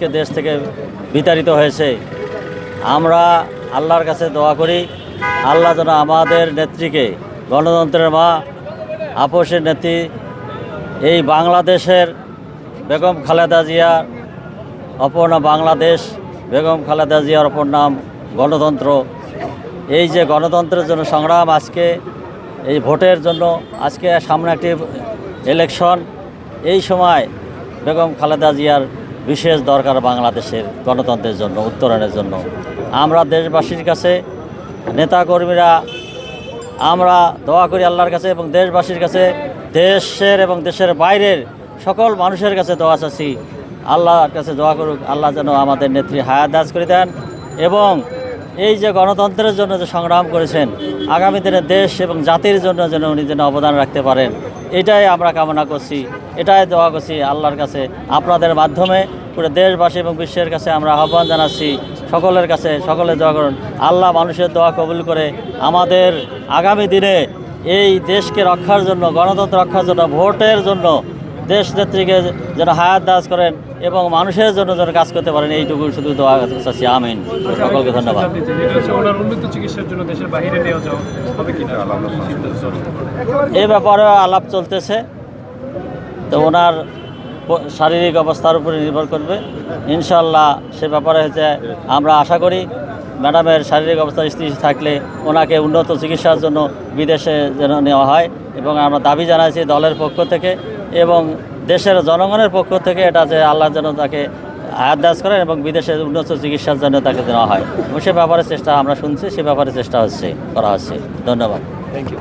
আজকে দেশ থেকে বিতাড়িত হয়েছে। আমরা আল্লাহর কাছে দোয়া করি, আল্লাহ যেন আমাদের নেত্রীকে, গণতন্ত্রের মা, আপোষের নেত্রী, এই বাংলাদেশের বেগম খালেদা জিয়ার অপর নাম বাংলাদেশ, বেগম খালেদা জিয়ার অপর নাম গণতন্ত্র। এই যে গণতন্ত্রের জন্য সংগ্রাম, আজকে এই ভোটের জন্য, আজকে সামনে একটি ইলেকশন, এই সময় বেগম খালেদা জিয়ার বিশেষ দরকার বাংলাদেশের গণতন্ত্রের জন্য, উত্তরণের জন্য। আমরা দেশবাসীর কাছে, নেতাকর্মীরা আমরা দোয়া করি আল্লাহর কাছে এবং দেশবাসীর কাছে, দেশের এবং দেশের বাইরের সকল মানুষের কাছে দোয়া চাচ্ছি, আল্লাহর কাছে দোয়া করুক, আল্লাহ যেন আমাদের নেত্রী হায়াত দারাজ করে দেন এবং এই যে গণতন্ত্রের জন্য যে সংগ্রাম করেছেন, আগামী দিনে দেশ এবং জাতির জন্য যেন উনি যেন অবদান রাখতে পারেন, এটাই আমরা কামনা করছি, এটাই দোয়া করছি আল্লাহর কাছে। আপনাদের মাধ্যমে পুরো দেশবাসী এবং বিশ্বের কাছে আমরা আহ্বান জানাচ্ছি, সকলের কাছে সকলে দোয়া করুন, আল্লাহ মানুষের দোয়া কবুল করে আমাদের আগামী দিনে এই দেশকে রক্ষার জন্য, গণতন্ত্র রক্ষার জন্য, ভোটের জন্য দেশ নেত্রীকে যেন হায়াত দারাজ করেন এবং মানুষের জন্য যেন কাজ করতে পারেন, এইটুকু শুধু দোয়া চাচ্ছি। আমিন। সকলকে ধন্যবাদ। এ ব্যাপারে আলাপ চলতেছে, তো ওনার শারীরিক অবস্থার উপরে নির্ভর করবে ইনশাল্লাহ। সে ব্যাপারে হচ্ছে আমরা আশা করি ম্যাডামের শারীরিক অবস্থা স্থির থাকলে ওনাকে উন্নত চিকিৎসার জন্য বিদেশে যেন নেওয়া হয় এবং আমরা দাবি জানাইছি দলের পক্ষ থেকে এবং দেশের জনগণের পক্ষ থেকে, এটা যে আল্লাহ যেন তাকে হায়াত দারাজ করেন এবং বিদেশে উন্নত চিকিৎসার জন্য তাকে দেওয়া হয় এবং সে ব্যাপারে চেষ্টা আমরা শুনছি, সে ব্যাপারে চেষ্টা করা হচ্ছে। ধন্যবাদ। Thank you.